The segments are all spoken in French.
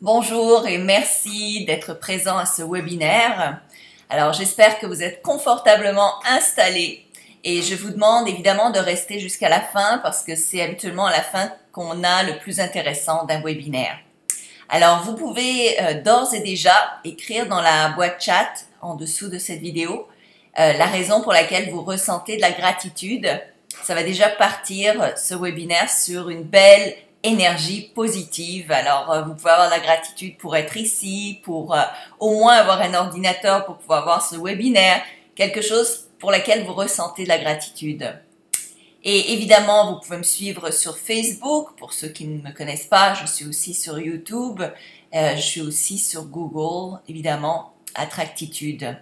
Bonjour et merci d'être présent à ce webinaire. Alors j'espère que vous êtes confortablement installés et je vous demande évidemment de rester jusqu'à la fin parce que c'est habituellement à la fin qu'on a le plus intéressant d'un webinaire. Alors vous pouvez d'ores et déjà écrire dans la boîte chat en dessous de cette vidéo la raison pour laquelle vous ressentez de la gratitude. Ça va déjà partir ce webinaire sur une belle énergie positive. Alors, vous pouvez avoir de la gratitude pour être ici, pour au moins avoir un ordinateur pour pouvoir voir ce webinaire, quelque chose pour laquelle vous ressentez de la gratitude. Et évidemment, vous pouvez me suivre sur Facebook. Pour ceux qui ne me connaissent pas, je suis aussi sur YouTube. Je suis aussi sur Google, évidemment, Attractitude.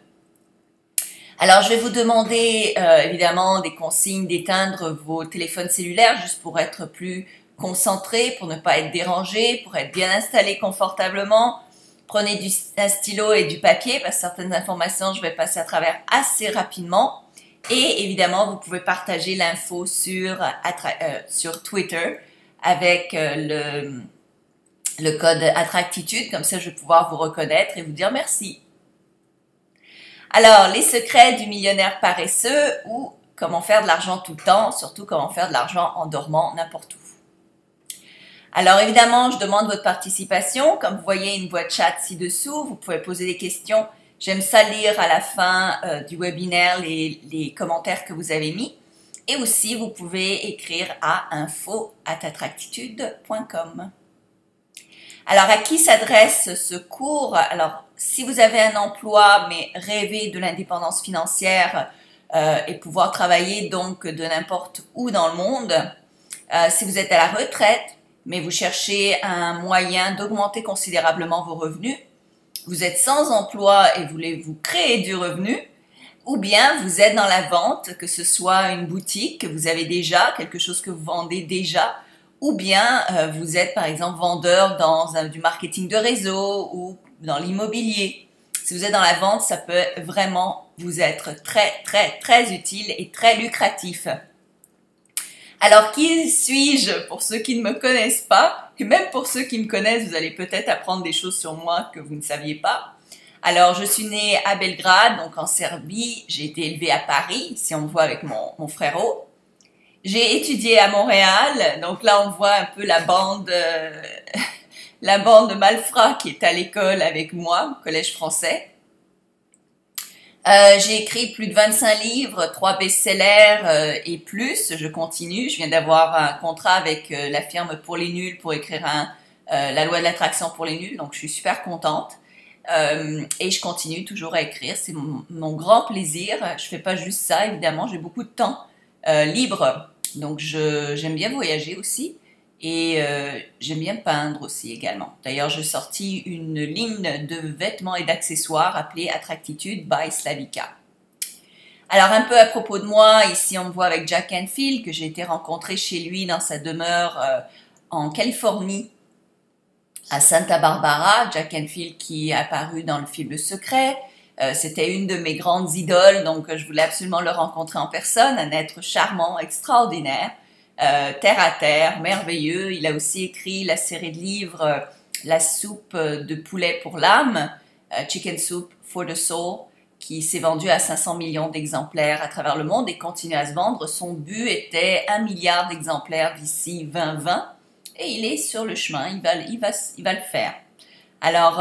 Alors, je vais vous demander évidemment des consignes d'éteindre vos téléphones cellulaires juste pour être plus concentré, pour ne pas être dérangé, pour être bien installé confortablement. Prenez un stylo et du papier parce que certaines informations, je vais passer à travers assez rapidement. Et évidemment, vous pouvez partager l'info sur Twitter avec le code Attractitude. Comme ça, je vais pouvoir vous reconnaître et vous dire merci. Alors, les secrets du millionnaire paresseux ou comment faire de l'argent tout le temps, surtout comment faire de l'argent en dormant n'importe où. Alors évidemment, je demande votre participation. Comme vous voyez une boîte chat ci-dessous, vous pouvez poser des questions. J'aime ça lire à la fin du webinaire les commentaires que vous avez mis. Et aussi, vous pouvez écrire à info@attractitude.com. Alors, à qui s'adresse ce cours? Alors, si vous avez un emploi, mais rêvez de l'indépendance financière et pouvoir travailler donc de n'importe où dans le monde, si vous êtes à la retraite, mais vous cherchez un moyen d'augmenter considérablement vos revenus, vous êtes sans emploi et voulez vous créer du revenu, ou bien vous êtes dans la vente, que ce soit une boutique que vous avez déjà, quelque chose que vous vendez déjà, ou bien vous êtes par exemple vendeur dans du marketing de réseau ou dans l'immobilier. Si vous êtes dans la vente, ça peut vraiment vous être très utile et très lucratif. Alors, qui suis-je pour ceux qui ne me connaissent pas? Et même pour ceux qui me connaissent, vous allez peut-être apprendre des choses sur moi que vous ne saviez pas. Alors, je suis née à Belgrade, donc en Serbie. J'ai été élevée à Paris, si on me voit avec mon frérot. J'ai étudié à Montréal, donc là on voit un peu la bande de malfrats qui est à l'école avec moi, au collège français. J'ai écrit plus de 25 livres, 3 best-sellers et plus. Je continue. Je viens d'avoir un contrat avec la firme Pour les Nuls pour écrire la loi de l'attraction pour les nuls. Donc, je suis super contente. Et je continue toujours à écrire. C'est mon grand plaisir. Je fais pas juste ça, évidemment. J'ai beaucoup de temps libre. Donc, j'aime bien voyager aussi. Et j'aime bien peindre aussi également. D'ailleurs, j'ai sorti une ligne de vêtements et d'accessoires appelée Attractitude by Slavica. Alors, un peu à propos de moi, ici on me voit avec Jack Canfield, que j'ai été rencontrer chez lui dans sa demeure en Californie, à Santa Barbara. Jack Canfield qui est apparu dans le film Le Secret. C'était une de mes grandes idoles, donc je voulais absolument le rencontrer en personne, un être charmant, extraordinaire. Terre à terre, merveilleux. Il a aussi écrit la série de livres La soupe de poulet pour l'âme, Chicken Soup for the Soul, qui s'est vendu à 500 millions d'exemplaires à travers le monde et continue à se vendre. Son but était 1 milliard d'exemplaires d'ici 2020 et il est sur le chemin, il va le faire. Alors,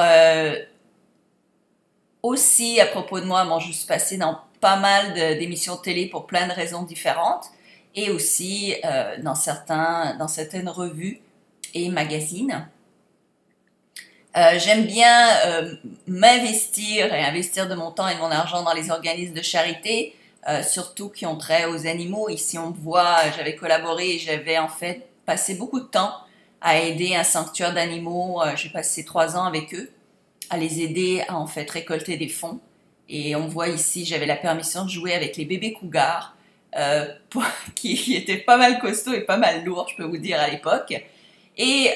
aussi à propos de moi, bon, je suis passée dans pas mal d'émissions de télé pour plein de raisons différentes. Et aussi dans certaines revues et magazines. J'aime bien m'investir et investir de mon temps et de mon argent dans les organismes de charité, surtout qui ont trait aux animaux. Ici, on me voit, j'avais collaboré et j'avais en fait passé beaucoup de temps à aider un sanctuaire d'animaux. J'ai passé 3 ans avec eux, à les aider à en fait récolter des fonds. Et on voit ici, j'avais la permission de jouer avec les bébés cougars, qui était pas mal costaud et pas mal lourd, je peux vous dire, à l'époque. Et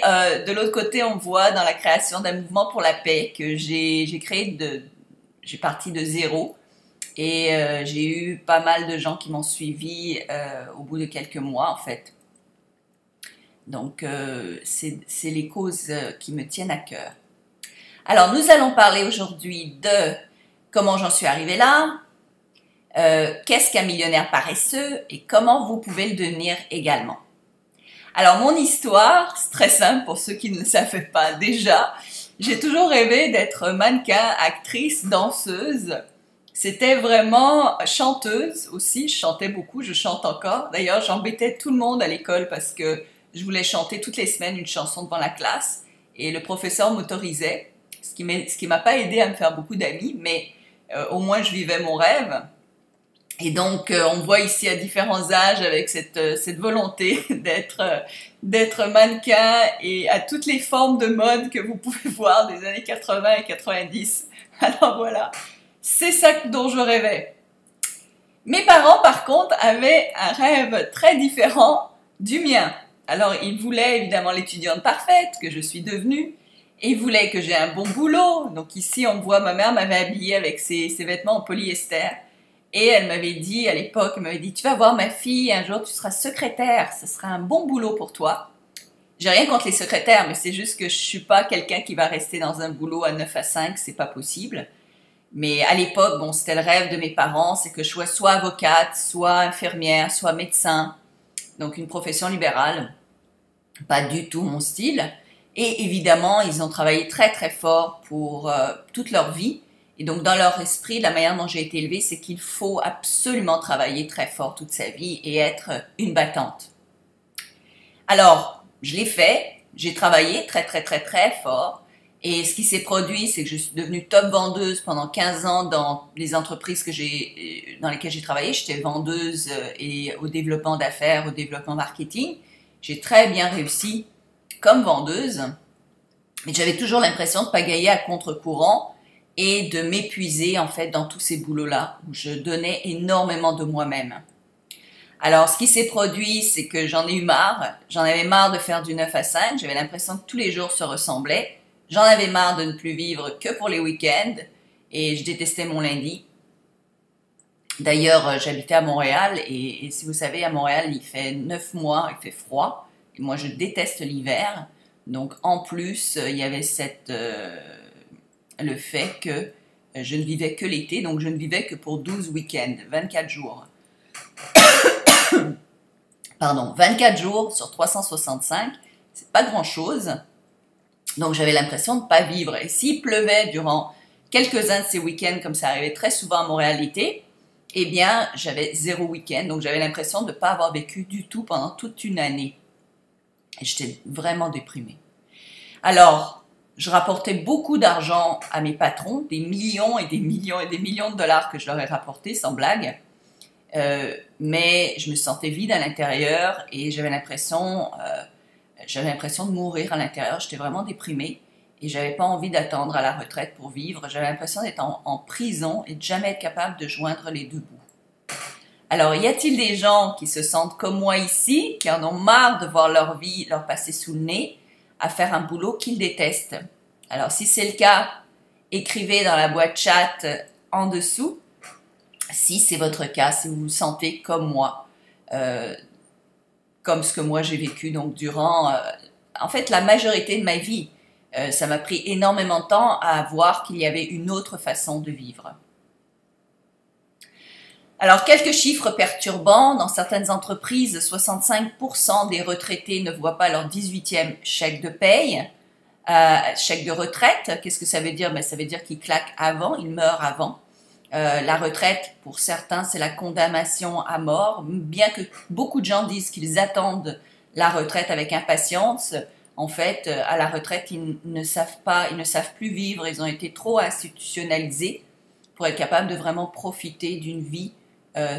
de l'autre côté, on voit dans la création d'un mouvement pour la paix que j'ai parti de zéro. Et j'ai eu pas mal de gens qui m'ont suivi au bout de quelques mois, en fait. Donc, c'est les causes qui me tiennent à cœur. Alors, nous allons parler aujourd'hui de comment j'en suis arrivée là, qu'est-ce qu'un millionnaire paresseux et comment vous pouvez le devenir également. Alors, mon histoire, c'est très simple pour ceux qui ne le savaient pas déjà. J'ai toujours rêvé d'être mannequin, actrice, danseuse. C'était vraiment chanteuse aussi, je chantais beaucoup, je chante encore. D'ailleurs, j'embêtais tout le monde à l'école parce que je voulais chanter toutes les semaines une chanson devant la classe et le professeur m'autorisait, ce qui m'a pas aidé à me faire beaucoup d'amis, mais au moins je vivais mon rêve. Et donc, on me voit ici à différents âges avec cette volonté d'être mannequin et à toutes les formes de mode que vous pouvez voir des années 80 et 90. Alors voilà, c'est ça dont je rêvais. Mes parents, par contre, avaient un rêve très différent du mien. Alors, ils voulaient évidemment l'étudiante parfaite que je suis devenue, et ils voulaient que j'ai un bon boulot. Donc ici, on me voit, ma mère m'avait habillée avec ses vêtements en polyester. Et elle m'avait dit, à l'époque, elle m'avait dit, tu vas voir ma fille, un jour tu seras secrétaire, ce sera un bon boulot pour toi. J'ai rien contre les secrétaires, mais c'est juste que je suis pas quelqu'un qui va rester dans un boulot à 9 à 5, c'est pas possible. Mais à l'époque, bon, c'était le rêve de mes parents, c'est que je sois soit avocate, soit infirmière, soit médecin. Donc une profession libérale, pas du tout mon style. Et évidemment, ils ont travaillé très très fort pour toute leur vie. Et donc, dans leur esprit, la manière dont j'ai été élevée, c'est qu'il faut absolument travailler très fort toute sa vie et être une battante. Alors, je l'ai fait, j'ai travaillé très, très, très, très fort. Et ce qui s'est produit, c'est que je suis devenue top vendeuse pendant 15 ans dans les entreprises dans lesquelles j'ai travaillé. J'étais vendeuse et au développement d'affaires, au développement marketing. J'ai très bien réussi comme vendeuse. Mais j'avais toujours l'impression de pagayer à contre-courant et de m'épuiser en fait dans tous ces boulots-là où je donnais énormément de moi-même. Alors ce qui s'est produit, c'est que j'en ai eu marre, j'en avais marre de faire du 9 à 5, j'avais l'impression que tous les jours se ressemblaient, j'en avais marre de ne plus vivre que pour les week-ends et je détestais mon lundi. D'ailleurs, j'habitais à Montréal et si vous savez, à Montréal, il fait 9 mois, il fait froid et moi je déteste l'hiver. Donc en plus, il y avait le fait que je ne vivais que l'été, donc je ne vivais que pour 12 week-ends, 24 jours. Pardon, 24 jours sur 365, c'est pas grand-chose. Donc j'avais l'impression de ne pas vivre. Et s'il pleuvait durant quelques-uns de ces week-ends, comme ça arrivait très souvent à Montréal l'été, eh bien j'avais 0 week-end, donc j'avais l'impression de ne pas avoir vécu du tout pendant toute une année. Et j'étais vraiment déprimée. Alors, je rapportais beaucoup d'argent à mes patrons, des millions et des millions et des millions de dollars que je leur ai rapportés, sans blague. Mais je me sentais vide à l'intérieur et j'avais l'impression de mourir à l'intérieur. J'étais vraiment déprimée et j'avais pas envie d'attendre à la retraite pour vivre. J'avais l'impression d'être en prison et de jamais être capable de joindre les deux bouts. Alors, y a-t-il des gens qui se sentent comme moi ici, qui en ont marre de voir leur vie leur passer sous le nez, à faire un boulot qu'ils détestent? Alors, si c'est le cas, écrivez dans la boîte chat en dessous si c'est votre cas, si vous vous sentez comme moi, comme ce que moi j'ai vécu donc durant, en fait, la majorité de ma vie. Ça m'a pris énormément de temps à voir qu'il y avait une autre façon de vivre. Alors, quelques chiffres perturbants. Dans certaines entreprises, 65% des retraités ne voient pas leur 18e chèque de paye, chèque de retraite. Qu'est-ce que ça veut dire? Ben, ça veut dire qu'ils claquent avant, ils meurent avant. La retraite, pour certains, c'est la condamnation à mort. Bien que beaucoup de gens disent qu'ils attendent la retraite avec impatience, en fait, à la retraite, ils ne savent plus vivre. Ils ont été trop institutionnalisés pour être capables de vraiment profiter d'une vie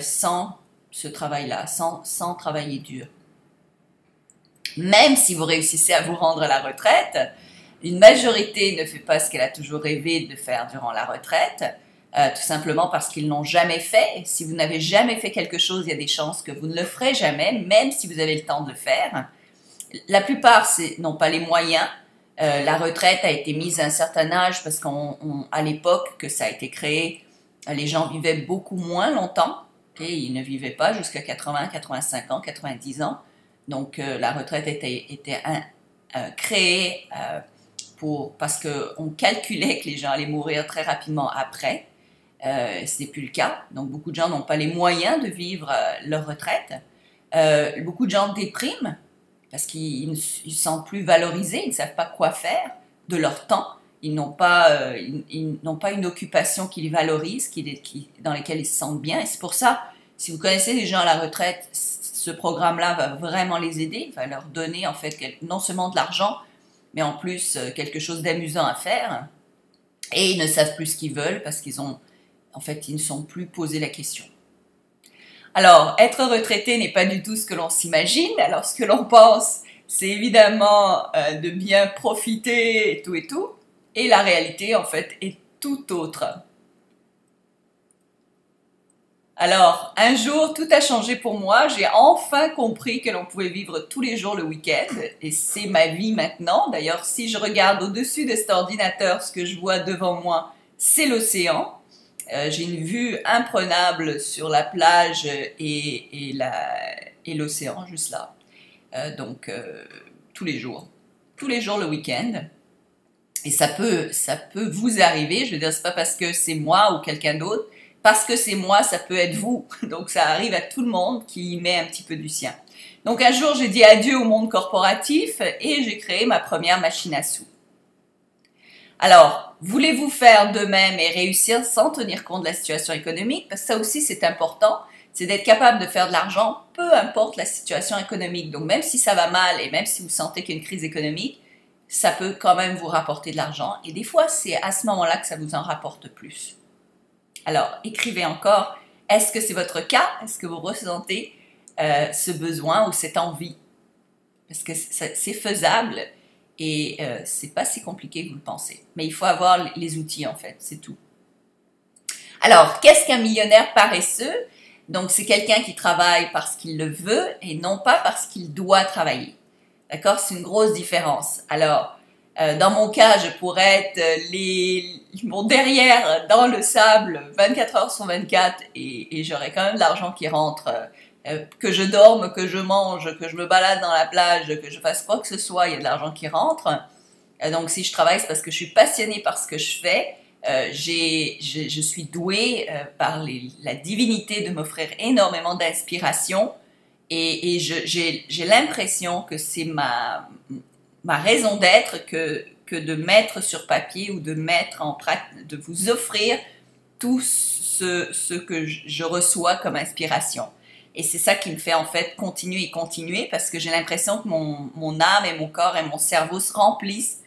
sans ce travail-là, sans travailler dur. Même si vous réussissez à vous rendre à la retraite, une majorité ne fait pas ce qu'elle a toujours rêvé de faire durant la retraite, tout simplement parce qu'ils l'ont jamais fait. Si vous n'avez jamais fait quelque chose, il y a des chances que vous ne le ferez jamais, même si vous avez le temps de le faire. La plupart n'ont pas les moyens. La retraite a été mise à un certain âge parce qu'à l'époque que ça a été créé, les gens vivaient beaucoup moins longtemps et ils ne vivaient pas jusqu'à 80, 85 ans, 90 ans. Donc la retraite était créée parce qu'on calculait que les gens allaient mourir très rapidement après. Ce n'est plus le cas. Donc, beaucoup de gens n'ont pas les moyens de vivre leur retraite. Beaucoup de gens dépriment parce qu'ils ne se sentent plus valorisés, ils ne savent pas quoi faire de leur temps. Ils n'ont pas une occupation qui les valorise, dans laquelle ils se sentent bien. Et c'est pour ça, si vous connaissez des gens à la retraite, ce programme-là va vraiment les aider. Il va leur donner en fait non seulement de l'argent, mais en plus quelque chose d'amusant à faire. Et ils ne savent plus ce qu'ils veulent parce qu'ils ne sont plus posé la question. Alors, être retraité n'est pas du tout ce que l'on s'imagine. Alors, ce que l'on pense, c'est évidemment de bien profiter et tout et tout. Et la réalité, en fait, est tout autre. Alors, un jour, tout a changé pour moi. J'ai enfin compris que l'on pouvait vivre tous les jours le week-end. Et c'est ma vie maintenant. D'ailleurs, si je regarde au-dessus de cet ordinateur, ce que je vois devant moi, c'est l'océan. J'ai une vue imprenable sur la plage et l'océan, juste là. Tous les jours le week-end. Et ça peut vous arriver, je veux dire, c'est pas parce que c'est moi ou quelqu'un d'autre, parce que c'est moi, ça peut être vous. Donc ça arrive à tout le monde qui y met un petit peu du sien. Donc un jour, j'ai dit adieu au monde corporatif et j'ai créé ma première machine à sous. Alors, voulez-vous faire de même et réussir sans tenir compte de la situation économique? Parce que ça aussi, c'est important, c'est d'être capable de faire de l'argent, peu importe la situation économique. Donc, même si ça va mal et même si vous sentez qu'il y a une crise économique, ça peut quand même vous rapporter de l'argent. Et des fois, c'est à ce moment-là que ça vous en rapporte plus. Alors, écrivez encore, est-ce que c'est votre cas? Est-ce que vous ressentez ce besoin ou cette envie? Parce que c'est faisable. Et c'est pas si compliqué que vous le pensez. Mais il faut avoir les outils, en fait, c'est tout. Alors, qu'est-ce qu'un millionnaire paresseux? Donc, c'est quelqu'un qui travaille parce qu'il le veut et non pas parce qu'il doit travailler. D'accord? C'est une grosse différence. Alors, dans mon cas, je pourrais être mon derrière dans le sable 24 heures sur 24 et j'aurais quand même de l'argent qui rentre. Que je dorme, que je mange, que je me balade dans la plage, que je fasse quoi que ce soit, il y a de l'argent qui rentre. Donc si je travaille, c'est parce que je suis passionnée par ce que je fais. Je suis douée par la divinité de m'offrir énormément d'inspiration et j'ai l'impression que c'est ma raison d'être que de mettre sur papier ou de mettre en pratique, de vous offrir tout ce que je reçois comme inspiration. Et c'est ça qui me fait en fait continuer et continuer parce que j'ai l'impression que mon âme et mon corps et mon cerveau se remplissent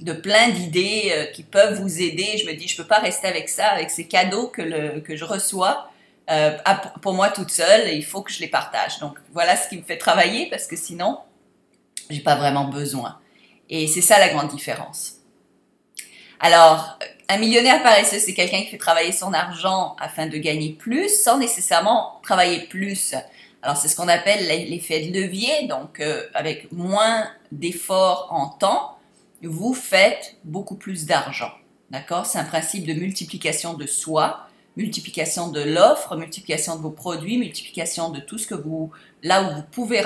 de plein d'idées qui peuvent vous aider. Je me dis, je peux pas rester avec ça, avec ces cadeaux que je reçois pour moi toute seule. Il faut que je les partage. Donc voilà ce qui me fait travailler parce que sinon, j'ai pas vraiment besoin. Et c'est ça la grande différence. Alors, un millionnaire paresseux, c'est quelqu'un qui fait travailler son argent afin de gagner plus sans nécessairement travailler plus. Alors, c'est ce qu'on appelle l'effet de levier. Donc, avec moins d'efforts en temps, vous faites beaucoup plus d'argent. D'accord? C'est un principe de multiplication de soi, multiplication de l'offre, multiplication de vos produits, multiplication de tout ce que là où vous pouvez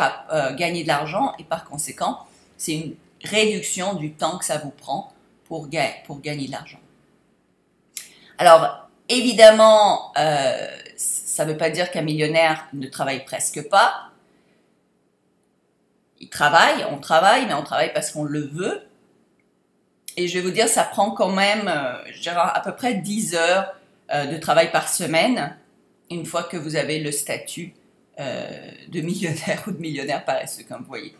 gagner de l'argent. Et par conséquent, c'est une réduction du temps que ça vous prend pour gagner de l'argent. Alors, évidemment, ça ne veut pas dire qu'un millionnaire ne travaille presque pas. On travaille, mais on travaille parce qu'on le veut. Et je vais vous dire, ça prend quand même, je dirais, à peu près 10 heures de travail par semaine, une fois que vous avez le statut de millionnaire ou de millionnaire paresseux, comme vous voyez.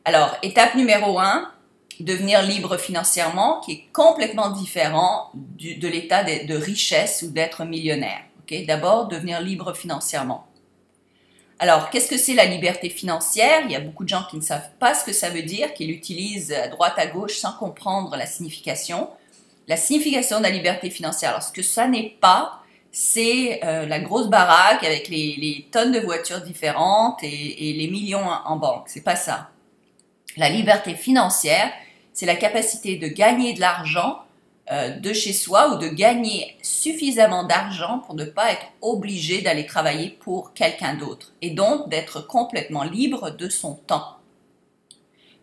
Alors, étape numéro 1, devenir libre financièrement, qui est complètement différent de l'état de richesse ou d'être millionnaire. Okay? D'abord, devenir libre financièrement. Alors, qu'est-ce que c'est la liberté financière? Il y a beaucoup de gens qui ne savent pas ce que ça veut dire, qui l'utilisent à droite à gauche sans comprendre la signification. La signification de la liberté financière, alors ce que ça n'est pas, c'est la grosse baraque avec les tonnes de voitures différentes et les millions en banque. C'est pas ça. La liberté financière, c'est la capacité de gagner de l'argent de chez soi ou de gagner suffisamment d'argent pour ne pas être obligé d'aller travailler pour quelqu'un d'autre et donc d'être complètement libre de son temps.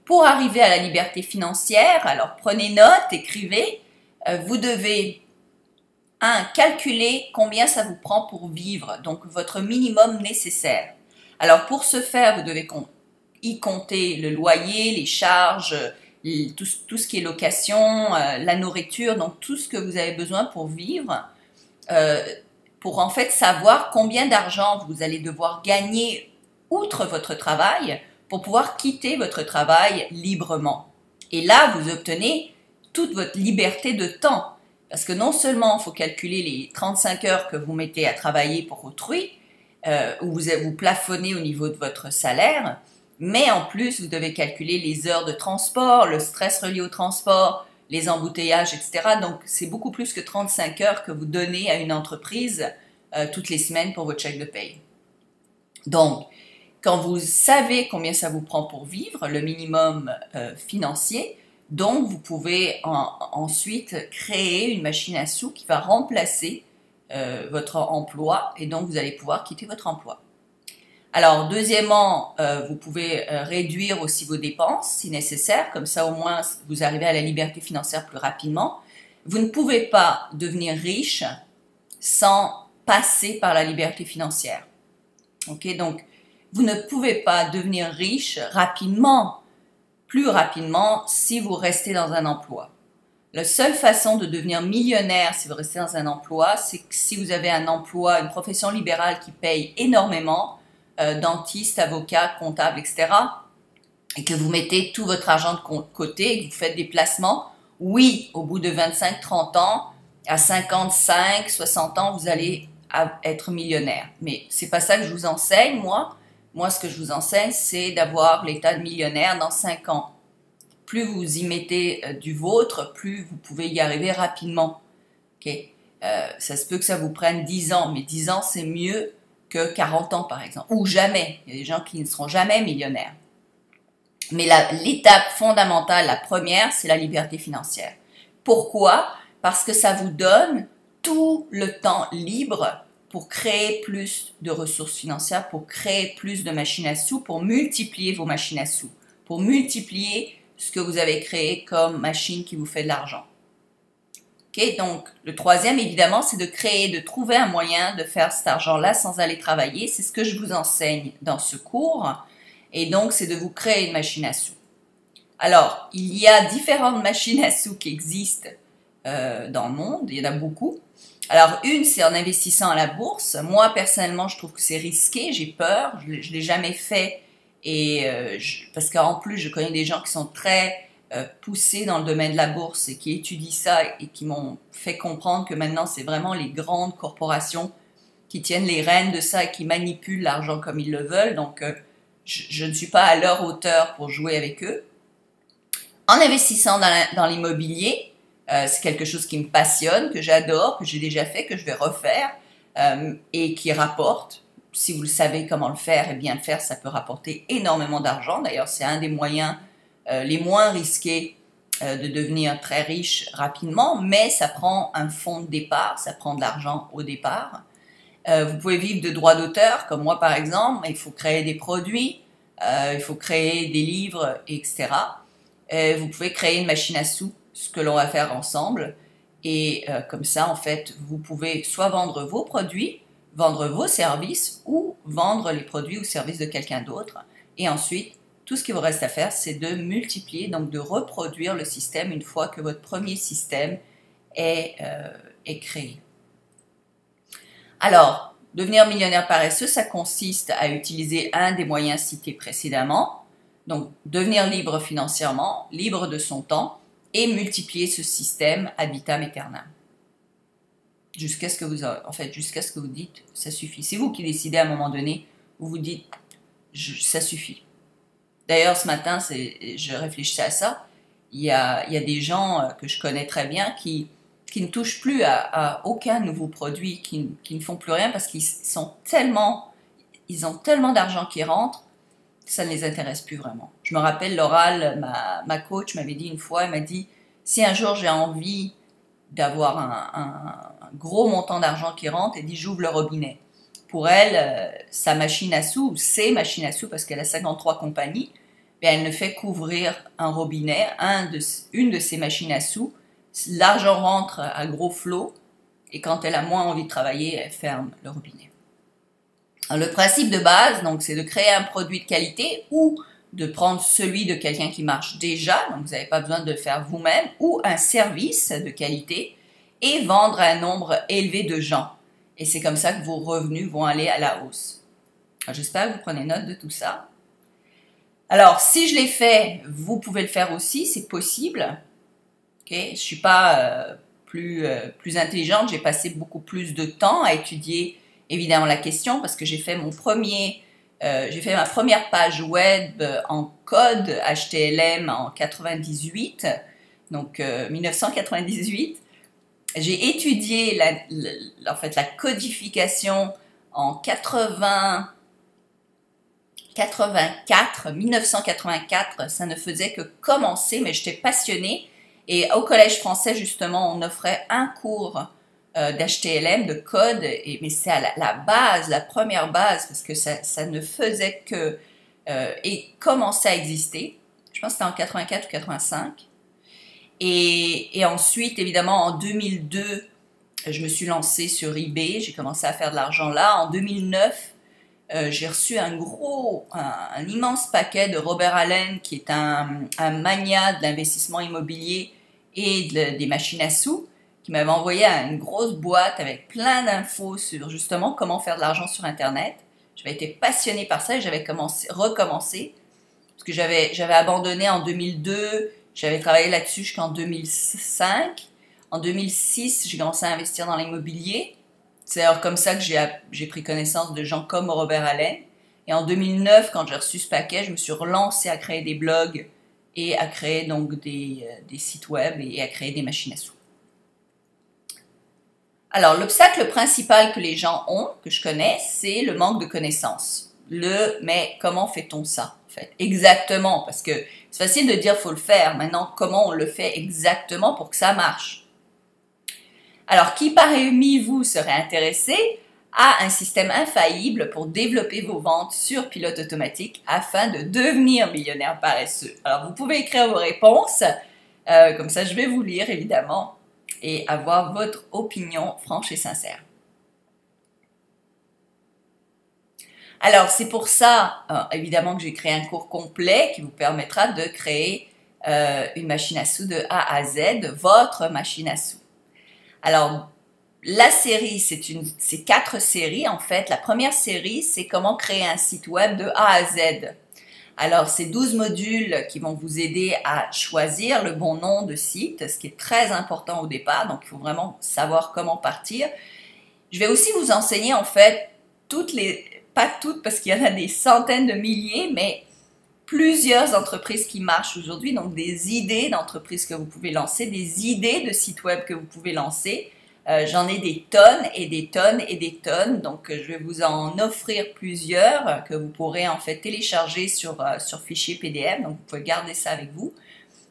Pour arriver à la liberté financière, alors prenez note, écrivez, vous devez calculer combien ça vous prend pour vivre, donc votre minimum nécessaire. Alors pour ce faire, vous devez y compter le loyer, les charges, tout ce qui est location, la nourriture, donc tout ce que vous avez besoin pour vivre, pour en fait savoir combien d'argent vous allez devoir gagner outre votre travail pour pouvoir quitter votre travail librement. Et là, vous obtenez toute votre liberté de temps. Parce que non seulement il faut calculer les 35 heures que vous mettez à travailler pour autrui, où vous plafonnez au niveau de votre salaire, mais en plus, vous devez calculer les heures de transport, le stress relié au transport, les embouteillages, etc. Donc, c'est beaucoup plus que 35 heures que vous donnez à une entreprise toutes les semaines pour votre chèque de paye. Donc, quand vous savez combien ça vous prend pour vivre, le minimum financier, donc vous pouvez ensuite créer une machine à sous qui va remplacer votre emploi et donc vous allez pouvoir quitter votre emploi. Alors, deuxièmement, vous pouvez réduire aussi vos dépenses si nécessaire, comme ça au moins vous arrivez à la liberté financière plus rapidement. Vous ne pouvez pas devenir riche sans passer par la liberté financière. Ok, donc vous ne pouvez pas devenir riche rapidement, plus rapidement, si vous restez dans un emploi. La seule façon de devenir millionnaire si vous restez dans un emploi, c'est que si vous avez un emploi, une profession libérale qui paye énormément, dentiste, avocat, comptable, etc., et que vous mettez tout votre argent de côté et que vous faites des placements, oui, au bout de 25-30 ans, à 55, 60 ans, vous allez être millionnaire. Mais c'est pas ça que je vous enseigne, moi. Moi, ce que je vous enseigne, c'est d'avoir l'état de millionnaire dans 5 ans. Plus vous y mettez du vôtre, plus vous pouvez y arriver rapidement. Okay? Ça se peut que ça vous prenne 10 ans, mais 10 ans, c'est mieux que 40 ans, par exemple. Ou jamais. Il y a des gens qui ne seront jamais millionnaires. Mais l'étape fondamentale, la première, c'est la liberté financière. Pourquoi? Parce que ça vous donne tout le temps libre pour créer plus de ressources financières, pour créer plus de machines à sous, pour multiplier vos machines à sous, pour multiplier ce que vous avez créé comme machine qui vous fait de l'argent. Okay, donc, le troisième, évidemment, c'est de trouver un moyen de faire cet argent-là sans aller travailler. C'est ce que je vous enseigne dans ce cours. Et donc, c'est de vous créer une machine à sous. Alors, il y a différentes machines à sous qui existent dans le monde. Il y en a beaucoup. Alors, une, c'est en investissant à la bourse. Moi, personnellement, je trouve que c'est risqué. J'ai peur. Je ne l'ai jamais fait. Et parce qu'en plus, je connais des gens qui sont très poussés dans le domaine de la bourse et qui étudient ça et qui m'ont fait comprendre que maintenant, c'est vraiment les grandes corporations qui tiennent les rênes de ça et qui manipulent l'argent comme ils le veulent. Donc, je ne suis pas à leur hauteur pour jouer avec eux. En investissant dans l'immobilier, c'est quelque chose qui me passionne, que j'adore, que j'ai déjà fait, que je vais refaire et qui rapporte. Si vous le savez comment le faire et bien le faire, ça peut rapporter énormément d'argent. D'ailleurs, c'est un des moyens les moins risqués de devenir très riche rapidement, mais ça prend un fonds de départ, ça prend de l'argent au départ. Vous pouvez vivre de droits d'auteur, comme moi par exemple, il faut créer des produits, il faut créer des livres, etc. Vous pouvez créer une machine à sous, ce que l'on va faire ensemble, et comme ça, en fait, vous pouvez soit vendre vos produits, vendre vos services, ou vendre les produits ou services de quelqu'un d'autre, et ensuite, tout ce qu'il vous reste à faire, c'est de multiplier, donc de reproduire le système une fois que votre premier système est créé. Alors, devenir millionnaire paresseux, ça consiste à utiliser un des moyens cités précédemment, donc devenir libre financièrement, libre de son temps, et multiplier ce système ad vitam aeternam. Jusqu'à ce que vous dites, ça suffit. C'est vous qui décidez à un moment donné, où vous dites, ça suffit. D'ailleurs, ce matin, je réfléchissais à ça. Il y a des gens que je connais très bien qui ne touchent plus à aucun nouveau produit, qui ne font plus rien parce qu'ils ont tellement d'argent qui rentre, ça ne les intéresse plus vraiment. Je me rappelle, Laurel, ma coach, m'avait dit une fois, elle m'a dit, si un jour j'ai envie d'avoir un gros montant d'argent qui rentre, elle dit, j'ouvre le robinet. Pour elle, sa machine à sous, ou ses machines à sous, parce qu'elle a 53 compagnies, bien, elle ne fait qu'ouvrir un robinet, une de ces machines à sous. L'argent rentre à gros flot et quand elle a moins envie de travailler, elle ferme le robinet. Alors, le principe de base, donc, c'est de créer un produit de qualité ou de prendre celui de quelqu'un qui marche déjà, donc vous n'avez pas besoin de le faire vous-même, ou un service de qualité et vendre à un nombre élevé de gens. Et c'est comme ça que vos revenus vont aller à la hausse. J'espère que vous prenez note de tout ça. Alors, si je l'ai fait, vous pouvez le faire aussi, c'est possible. Okay? Je ne suis pas plus intelligente, j'ai passé beaucoup plus de temps à étudier évidemment la question parce que j'ai fait ma première page web en code HTML en 98, donc 1998. J'ai étudié en fait, la codification en 1984, ça ne faisait que commencer, mais j'étais passionnée. Et au Collège français, justement, on offrait un cours d'HTML, de code, mais c'est à la base, la première base, parce que ça ne faisait que et commençait à exister. Je pense que c'était en 84 ou 85. Et ensuite, évidemment, en 2002, je me suis lancée sur eBay, j'ai commencé à faire de l'argent là. En 2009, j'ai reçu un immense paquet de Robert Allen, qui est un magnat de l'investissement immobilier et des machines à sous, qui m'avait envoyé une grosse boîte avec plein d'infos sur justement comment faire de l'argent sur Internet. J'avais été passionnée par ça et j'avais recommencé, parce que j'avais abandonné en 2002, j'avais travaillé là-dessus jusqu'en 2005. En 2006, j'ai commencé à investir dans l'immobilier. C'est alors comme ça que j'ai pris connaissance de gens comme Robert Allen. Et en 2009, quand j'ai reçu ce paquet, je me suis relancée à créer des blogs et à créer donc des sites web et à créer des machines à sous. Alors, l'obstacle principal que les gens ont, que je connais, c'est le manque de connaissances. Mais comment fait-on ça, en fait? Exactement, parce que c'est facile de dire faut le faire. Maintenant, comment on le fait exactement pour que ça marche? Alors, qui parmi vous serait intéressé à un système infaillible pour développer vos ventes sur pilote automatique afin de devenir millionnaire paresseux? Alors, vous pouvez écrire vos réponses, comme ça je vais vous lire évidemment, et avoir votre opinion franche et sincère. Alors, c'est pour ça, évidemment, que j'ai créé un cours complet qui vous permettra de créer une machine à sous de A à Z, votre machine à sous. Alors, la série, c'est 4 séries en fait. La première série, c'est comment créer un site web de A à Z. Alors, c'est 12 modules qui vont vous aider à choisir le bon nom de site, ce qui est très important au départ, donc il faut vraiment savoir comment partir. Je vais aussi vous enseigner en fait pas toutes parce qu'il y en a des centaines de milliers, mais plusieurs entreprises qui marchent aujourd'hui, donc des idées d'entreprises que vous pouvez lancer, des idées de sites web que vous pouvez lancer. J'en ai des tonnes et des tonnes et des tonnes, donc je vais vous en offrir plusieurs que vous pourrez en fait télécharger sur fichier PDF, donc vous pouvez garder ça avec vous.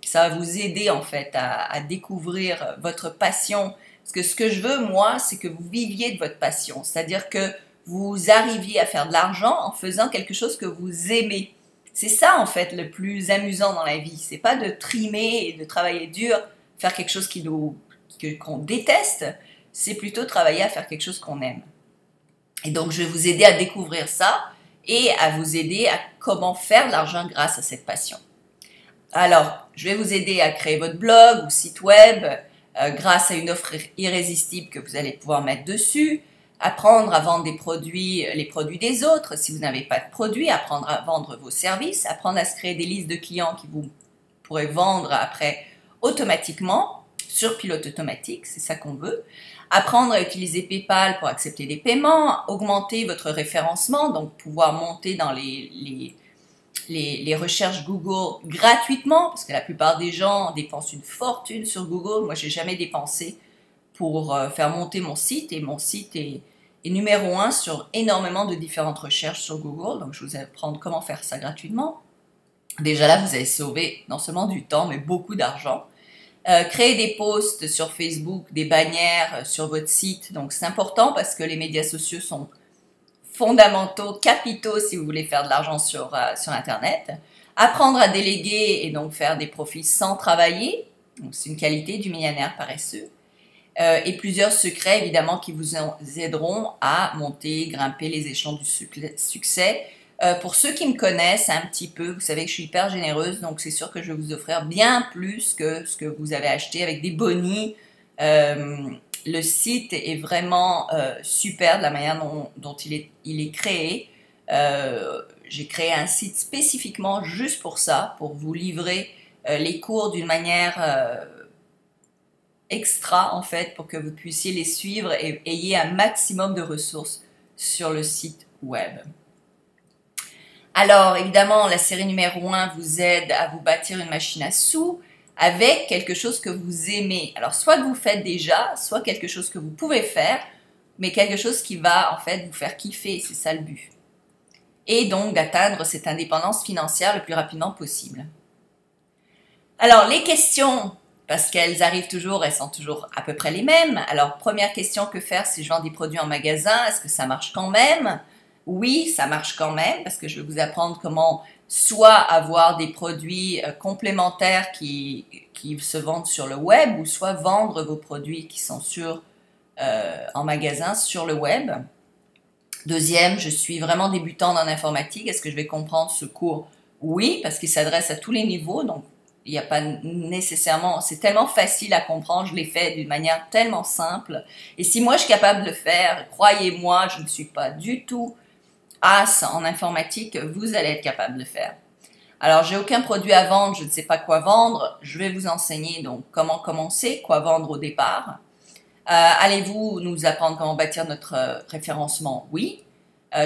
Ça va vous aider en fait à découvrir votre passion, parce que ce que je veux moi, c'est que vous viviez de votre passion, c'est-à-dire que vous arriviez à faire de l'argent en faisant quelque chose que vous aimez. C'est ça en fait le plus amusant dans la vie, c'est pas de trimer et de travailler dur, faire quelque chose qu'on déteste, c'est plutôt travailler à faire quelque chose qu'on aime. Et donc, je vais vous aider à découvrir ça et à vous aider à comment faire de l'argent grâce à cette passion. Alors, je vais vous aider à créer votre blog ou site web grâce à une offre irrésistible que vous allez pouvoir mettre dessus, apprendre à vendre les produits des autres si vous n'avez pas de produits, apprendre à vendre vos services, apprendre à se créer des listes de clients qui vous pourrez vendre après automatiquement, sur pilote automatique, c'est ça qu'on veut. Apprendre à utiliser PayPal pour accepter des paiements, augmenter votre référencement, donc pouvoir monter dans les recherches Google gratuitement, parce que la plupart des gens dépensent une fortune sur Google. Moi, j'ai jamais dépensé pour faire monter mon site, et mon site est numéro 1 sur énormément de différentes recherches sur Google, donc je vous apprendre comment faire ça gratuitement. Déjà là, vous allez sauver non seulement du temps, mais beaucoup d'argent. Créer des posts sur Facebook, des bannières sur votre site. Donc, c'est important parce que les médias sociaux sont fondamentaux, capitaux si vous voulez faire de l'argent sur Internet. Apprendre à déléguer et donc faire des profits sans travailler, c'est une qualité du millionnaire paresseux. Et plusieurs secrets évidemment qui vous aideront à monter, grimper les échelons du succès. Pour ceux qui me connaissent un petit peu, vous savez que je suis hyper généreuse, donc c'est sûr que je vais vous offrir bien plus que ce que vous avez acheté avec des bonnies. Le site est vraiment super de la manière dont il est créé. J'ai créé un site spécifiquement juste pour ça, pour vous livrer les cours d'une manière extra en fait, pour que vous puissiez les suivre et ayez un maximum de ressources sur le site web. Alors évidemment, la série numéro 1 vous aide à vous bâtir une machine à sous avec quelque chose que vous aimez. Alors soit que vous faites déjà, soit quelque chose que vous pouvez faire, mais quelque chose qui va en fait vous faire kiffer, c'est ça le but. Et donc d'atteindre cette indépendance financière le plus rapidement possible. Alors les questions, parce qu'elles arrivent toujours, elles sont toujours à peu près les mêmes. Alors première question, que faire si je vends des produits en magasin? Est-ce que ça marche quand même? Oui, ça marche quand même, parce que je vais vous apprendre comment soit avoir des produits complémentaires qui se vendent sur le web, ou soit vendre vos produits qui sont en magasin sur le web. Deuxième, je suis vraiment débutante en informatique. Est-ce que je vais comprendre ce cours? Oui, parce qu'il s'adresse à tous les niveaux, donc il n'y a pas nécessairement, c'est tellement facile à comprendre, je l'ai fait d'une manière tellement simple. Et si moi je suis capable de le faire, croyez-moi, je ne suis pas du tout as en informatique, vous allez être capable de le faire. Alors, j'ai aucun produit à vendre, je ne sais pas quoi vendre. Je vais vous enseigner donc comment commencer, quoi vendre au départ. Allez-vous nous apprendre comment bâtir notre référencement? Oui.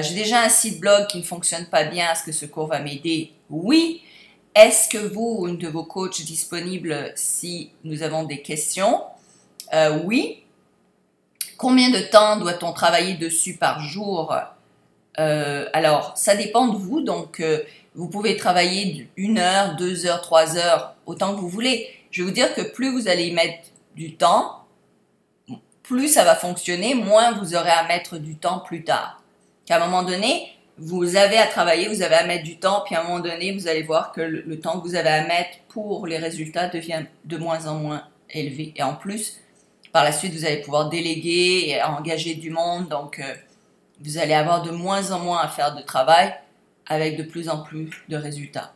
J'ai déjà un site blog qui ne fonctionne pas bien. Est-ce que ce cours va m'aider? Oui. Est-ce que vous ou une de vos coachs est disponible si nous avons des questions? Oui. Combien de temps doit-on travailler dessus par jour? Alors, ça dépend de vous. Donc, vous pouvez travailler 1 heure, 2 heures, 3 heures, autant que vous voulez. Je vais vous dire que plus vous allez y mettre du temps, plus ça va fonctionner, moins vous aurez à mettre du temps plus tard. Qu'à un moment donné, vous avez à travailler, vous avez à mettre du temps, puis à un moment donné, vous allez voir que le temps que vous avez à mettre pour les résultats devient de moins en moins élevé. Et en plus, par la suite, vous allez pouvoir déléguer et engager du monde, donc vous allez avoir de moins en moins à faire de travail avec de plus en plus de résultats.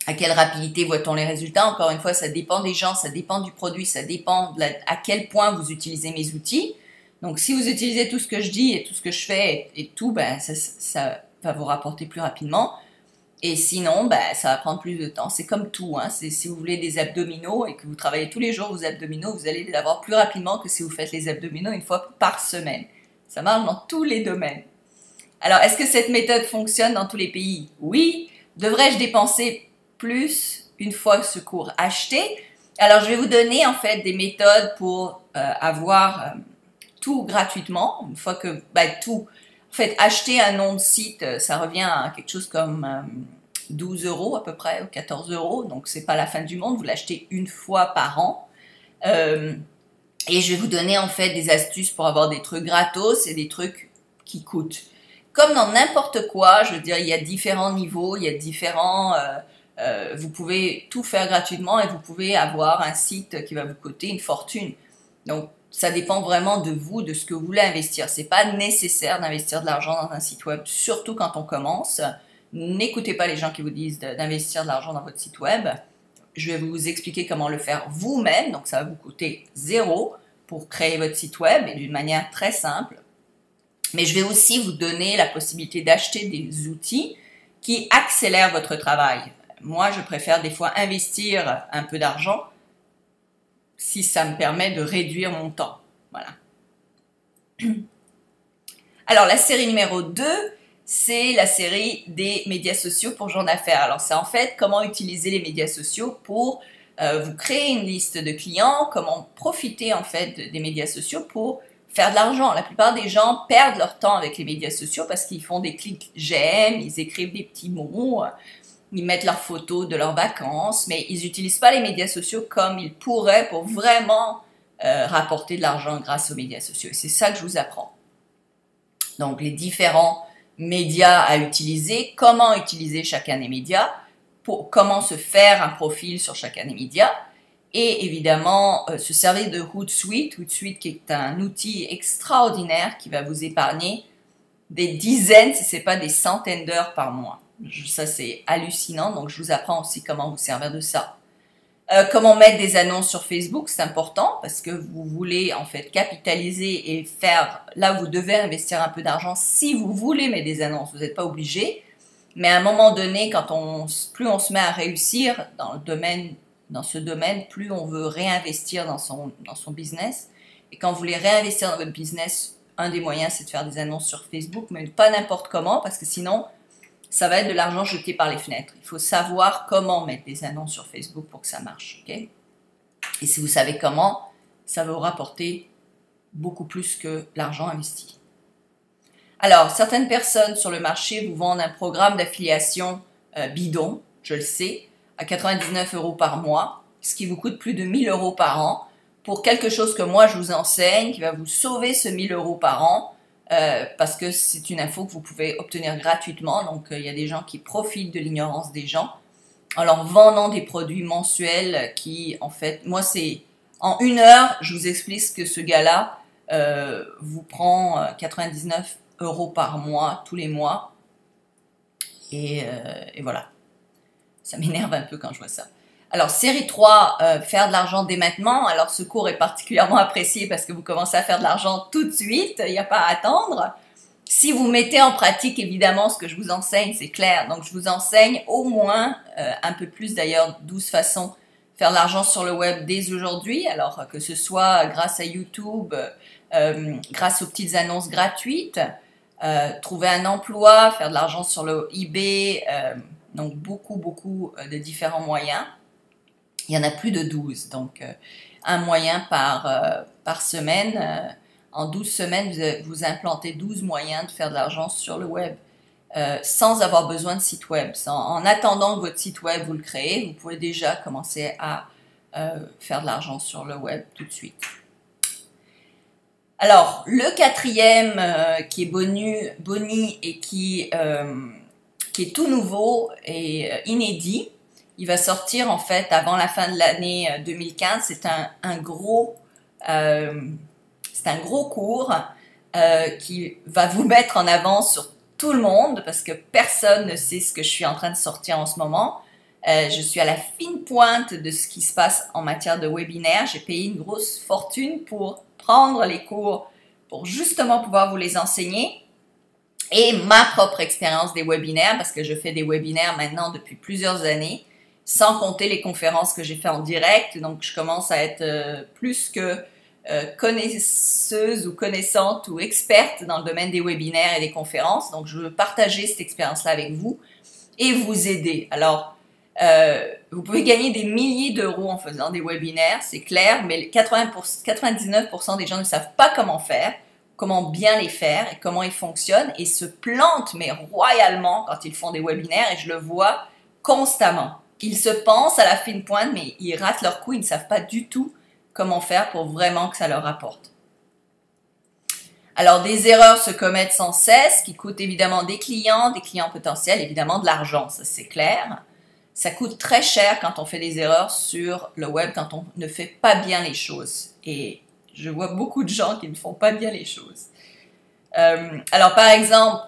À quelle rapidité voit-on les résultats? Encore une fois, ça dépend des gens, ça dépend du produit, ça dépend à quel point vous utilisez mes outils. Donc, si vous utilisez tout ce que je dis et tout ce que je fais et tout, ben, ça va vous rapporter plus rapidement. Et sinon, ben, ça va prendre plus de temps. C'est comme tout. Hein. Si vous voulez des abdominaux et que vous travaillez tous les jours vos abdominaux, vous allez les avoir plus rapidement que si vous faites les abdominaux 1 fois par semaine. Ça marche dans tous les domaines. Alors, est-ce que cette méthode fonctionne dans tous les pays? Oui. Devrais-je dépenser plus une fois ce cours acheté? Alors, je vais vous donner en fait des méthodes pour avoir tout gratuitement. Une fois que tout, en fait, acheter un nom de site, ça revient à quelque chose comme 12 € à peu près, ou 14 €. Donc, c'est pas la fin du monde. Vous l'achetez 1 fois par an. Et je vais vous donner en fait des astuces pour avoir des trucs gratos et des trucs qui coûtent. Comme dans n'importe quoi, je veux dire, il y a différents niveaux, il y a différents... vous pouvez tout faire gratuitement et vous pouvez avoir un site qui va vous coûter une fortune. Donc, ça dépend vraiment de vous, de ce que vous voulez investir. C'est pas nécessaire d'investir de l'argent dans un site web, surtout quand on commence. N'écoutez pas les gens qui vous disent d'investir de l'argent dans votre site web. Je vais vous expliquer comment le faire vous-même. Donc, ça va vous coûter 0 pour créer votre site web et d'une manière très simple. Mais je vais aussi vous donner la possibilité d'acheter des outils qui accélèrent votre travail. Moi, je préfère des fois investir un peu d'argent si ça me permet de réduire mon temps. Voilà. Alors, la série numéro 2, c'est la série des médias sociaux pour gens d'affaires. Alors, c'est en fait comment utiliser les médias sociaux pour vous créer une liste de clients, comment profiter en fait des médias sociaux pour faire de l'argent. La plupart des gens perdent leur temps avec les médias sociaux parce qu'ils font des clics j'aime, ils écrivent des petits mots, ils mettent leurs photos de leurs vacances, mais ils n'utilisent pas les médias sociaux comme ils pourraient pour vraiment rapporter de l'argent grâce aux médias sociaux. Et c'est ça que je vous apprends. Donc, les différents médias à utiliser, comment utiliser chacun des médias, comment se faire un profil sur chacun des médias. Et évidemment, se servir de Hootsuite. Hootsuite qui est un outil extraordinaire qui va vous épargner des dizaines, si ce n'est pas des centaines d'heures par mois. Ça, c'est hallucinant. Donc, je vous apprends aussi comment vous servir de ça. Comment mettre des annonces sur Facebook, c'est important parce que vous voulez en fait capitaliser et faire, là vous devez investir un peu d'argent si vous voulez mettre des annonces, vous n'êtes pas obligé, mais à un moment donné, plus on se met à réussir dans ce domaine, plus on veut réinvestir dans son business, et quand vous voulez réinvestir dans votre business, un des moyens c'est de faire des annonces sur Facebook, mais pas n'importe comment parce que sinon, ça va être de l'argent jeté par les fenêtres. Il faut savoir comment mettre des annonces sur Facebook pour que ça marche. Okay? Et si vous savez comment, ça va vous rapporter beaucoup plus que l'argent investi. Alors, certaines personnes sur le marché vous vendent un programme d'affiliation bidon, je le sais, à 99 € par mois, ce qui vous coûte plus de 1000 € par an, pour quelque chose que moi je vous enseigne, qui va vous sauver ce 1000 € par an, parce que c'est une info que vous pouvez obtenir gratuitement. Donc, il y a des gens qui profitent de l'ignorance des gens en leur vendant des produits mensuels qui, en fait, moi, c'est en 1 heure, je vous explique que ce gars-là vous prend 99 € par mois, tous les mois. Et voilà. Ça m'énerve un peu quand je vois ça. Alors, série 3, faire de l'argent dès maintenant. Alors, ce cours est particulièrement apprécié parce que vous commencez à faire de l'argent tout de suite. Il n'y a pas à attendre. Si vous mettez en pratique, évidemment, ce que je vous enseigne, c'est clair. Donc, je vous enseigne au moins, un peu plus d'ailleurs, 12 façons de faire de l'argent sur le web dès aujourd'hui. Alors, que ce soit grâce à YouTube, grâce aux petites annonces gratuites, trouver un emploi, faire de l'argent sur le eBay, donc beaucoup de différents moyens. Il y en a plus de 12, donc un moyen par semaine. En 12 semaines, vous implantez 12 moyens de faire de l'argent sur le web sans avoir besoin de site web. En attendant que votre site web, vous le créez, vous pouvez déjà commencer à faire de l'argent sur le web tout de suite. Alors, le quatrième qui est Boni et qui est tout nouveau et inédit, il va sortir en fait avant la fin de l'année 2015. C'est un gros cours qui va vous mettre en avant sur tout le monde parce que personne ne sait ce que je suis en train de sortir en ce moment. Je suis à la fine pointe de ce qui se passe en matière de webinaire. J'ai payé une grosse fortune pour prendre les cours pour justement pouvoir vous les enseigner. Et ma propre expérience des webinaires, parce que je fais des webinaires maintenant depuis plusieurs années, sans compter les conférences que j'ai fait en direct. Donc, je commence à être plus que connaisseuse ou connaissante ou experte dans le domaine des webinaires et des conférences. Donc, je veux partager cette expérience-là avec vous et vous aider. Alors, vous pouvez gagner des milliers d'euros en faisant des webinaires, c'est clair, mais 99% des gens ne savent pas comment faire, comment bien les faire et comment ils fonctionnent et se plantent, mais royalement, quand ils font des webinaires et je le vois constamment. Ils se pensent à la fine pointe, mais ils ratent leur coup, ils ne savent pas du tout comment faire pour vraiment que ça leur rapporte. Alors, des erreurs se commettent sans cesse, qui coûtent évidemment des clients potentiels, évidemment de l'argent, ça c'est clair. Ça coûte très cher quand on fait des erreurs sur le web, quand on ne fait pas bien les choses. Et je vois beaucoup de gens qui ne font pas bien les choses. Alors, par exemple,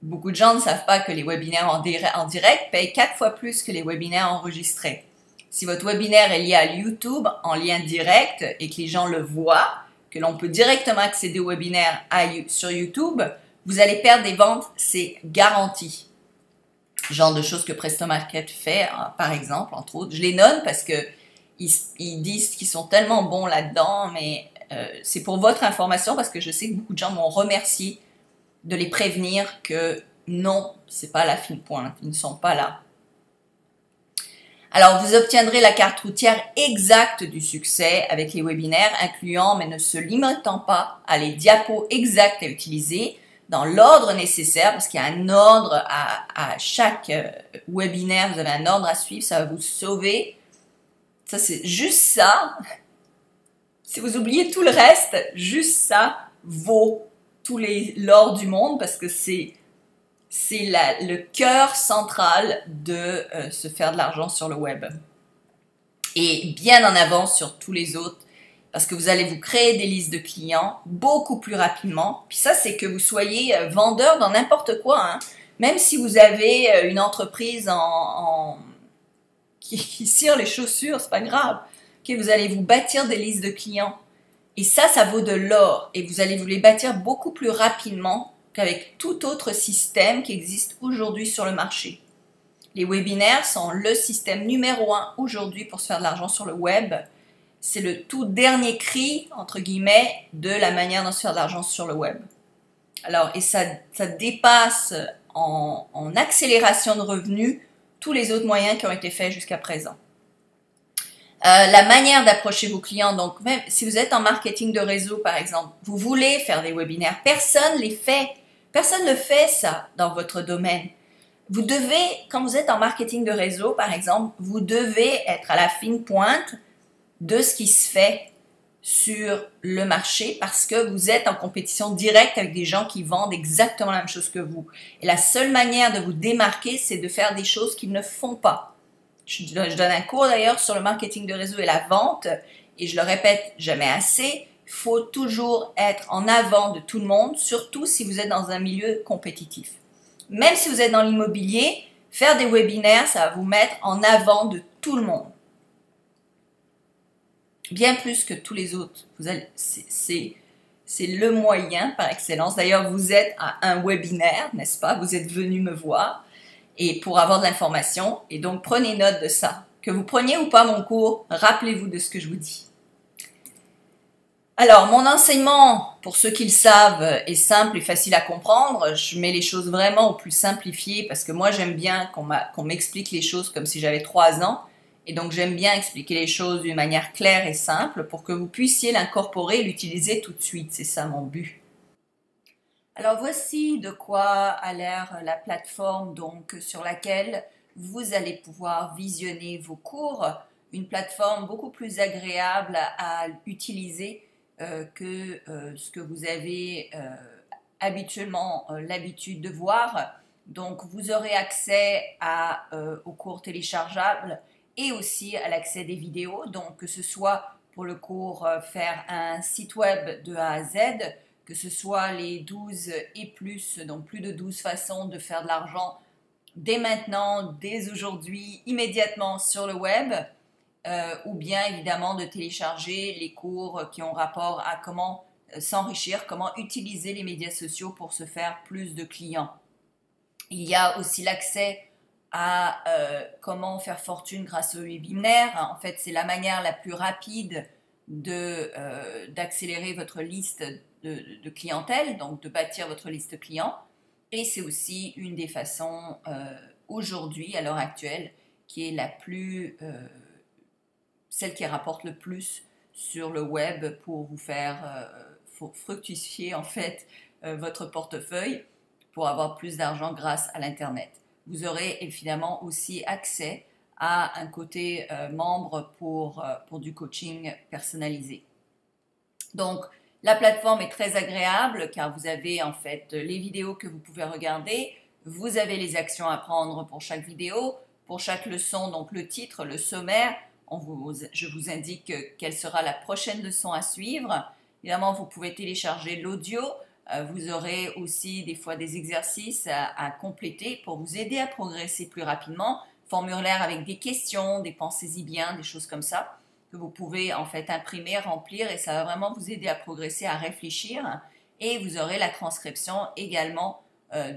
beaucoup de gens ne savent pas que les webinaires en direct payent 4 fois plus que les webinaires enregistrés. Si votre webinaire est lié à YouTube en lien direct et que les gens le voient, que l'on peut directement accéder au webinaire sur YouTube, vous allez perdre des ventes, c'est garanti. Genre de choses que Presto Market fait, par exemple, entre autres. Je les nomme parce que ils disent qu'ils sont tellement bons là-dedans, mais c'est pour votre information parce que je sais que beaucoup de gens m'ont remercié de les prévenir que non, c'est pas la fine pointe, ils ne sont pas là. Alors, vous obtiendrez la carte routière exacte du succès avec les webinaires, incluant, mais ne se limitant pas à les diapos exacts à utiliser dans l'ordre nécessaire, parce qu'il y a un ordre à chaque webinaire, vous avez un ordre à suivre, ça va vous sauver. Ça, c'est juste ça. Si vous oubliez tout le reste, juste ça vaut tous l'or du monde, parce que c'est c'est le cœur central de se faire de l'argent sur le web. Et bien en avance sur tous les autres, parce que vous allez vous créer des listes de clients beaucoup plus rapidement. Puis ça, c'est que vous soyez vendeur dans n'importe quoi, hein. Même si vous avez une entreprise qui cire les chaussures, c'est pas grave. Okay, vous allez vous bâtir des listes de clients. Et ça vaut de l'or. Et vous allez vous les bâtir beaucoup plus rapidement qu'avec tout autre système qui existe aujourd'hui sur le marché. Les webinaires sont le système numéro 1 aujourd'hui pour se faire de l'argent sur le web. C'est le tout dernier cri, entre guillemets, de la manière dont se faire de l'argent sur le web. Alors, et ça dépasse en accélération de revenus tous les autres moyens qui ont été faits jusqu'à présent. La manière d'approcher vos clients, donc même si vous êtes en marketing de réseau par exemple, vous voulez faire des webinaires, personne les fait, personne ne fait ça dans votre domaine. Vous devez, quand vous êtes en marketing de réseau par exemple, vous devez être à la fine pointe de ce qui se fait sur le marché parce que vous êtes en compétition directe avec des gens qui vendent exactement la même chose que vous. Et la seule manière de vous démarquer, c'est de faire des choses qu'ils ne font pas. Je donne un cours d'ailleurs sur le marketing de réseau et la vente et je le répète jamais assez, il faut toujours être en avant de tout le monde, surtout si vous êtes dans un milieu compétitif. Même si vous êtes dans l'immobilier, faire des webinaires, ça va vous mettre en avant de tout le monde. Bien plus que tous les autres. C'est le moyen par excellence. D'ailleurs, vous êtes à un webinaire, n'est-ce pas? Vous êtes venu me voir et pour avoir de l'information. Et donc, prenez note de ça. Que vous preniez ou pas mon cours, rappelez-vous de ce que je vous dis. Alors, mon enseignement, pour ceux qui le savent, est simple et facile à comprendre. Je mets les choses vraiment au plus simplifié parce que moi, j'aime bien qu'on m'explique les choses comme si j'avais 3 ans. Et donc, j'aime bien expliquer les choses d'une manière claire et simple pour que vous puissiez l'incorporer et l'utiliser tout de suite. C'est ça mon but. Alors, voici de quoi a l'air la plateforme donc, sur laquelle vous allez pouvoir visionner vos cours. Une plateforme beaucoup plus agréable à utiliser que ce que vous avez habituellement l'habitude de voir. Donc, vous aurez accès aux cours téléchargeables et aussi à l'accès des vidéos, donc que ce soit pour le cours faire un site web de A à Z, que ce soit les 12 et plus, donc plus de 12 façons de faire de l'argent dès maintenant, dès aujourd'hui, immédiatement sur le web, ou bien évidemment de télécharger les cours qui ont rapport à comment s'enrichir, comment utiliser les médias sociaux pour se faire plus de clients. Il y a aussi l'accès à comment faire fortune grâce au webinaire. En fait, c'est la manière la plus rapide d'accélérer votre liste de clientèle, donc de bâtir votre liste client. Et c'est aussi une des façons aujourd'hui, à l'heure actuelle, qui est celle qui rapporte le plus sur le web pour vous faire fructifier en fait votre portefeuille pour avoir plus d'argent grâce à l'Internet. Vous aurez évidemment aussi accès à un côté membre pour du coaching personnalisé. Donc, la plateforme est très agréable car vous avez en fait les vidéos que vous pouvez regarder, vous avez les actions à prendre pour chaque vidéo, pour chaque leçon, donc le titre, le sommaire, je vous indique quelle sera la prochaine leçon à suivre. Évidemment, vous pouvez télécharger l'audio. Vous aurez aussi des fois des exercices à compléter pour vous aider à progresser plus rapidement. Formulaire avec des questions, des pensez-y bien, des choses comme ça que vous pouvez en fait imprimer, remplir et ça va vraiment vous aider à progresser, à réfléchir. Et vous aurez la transcription également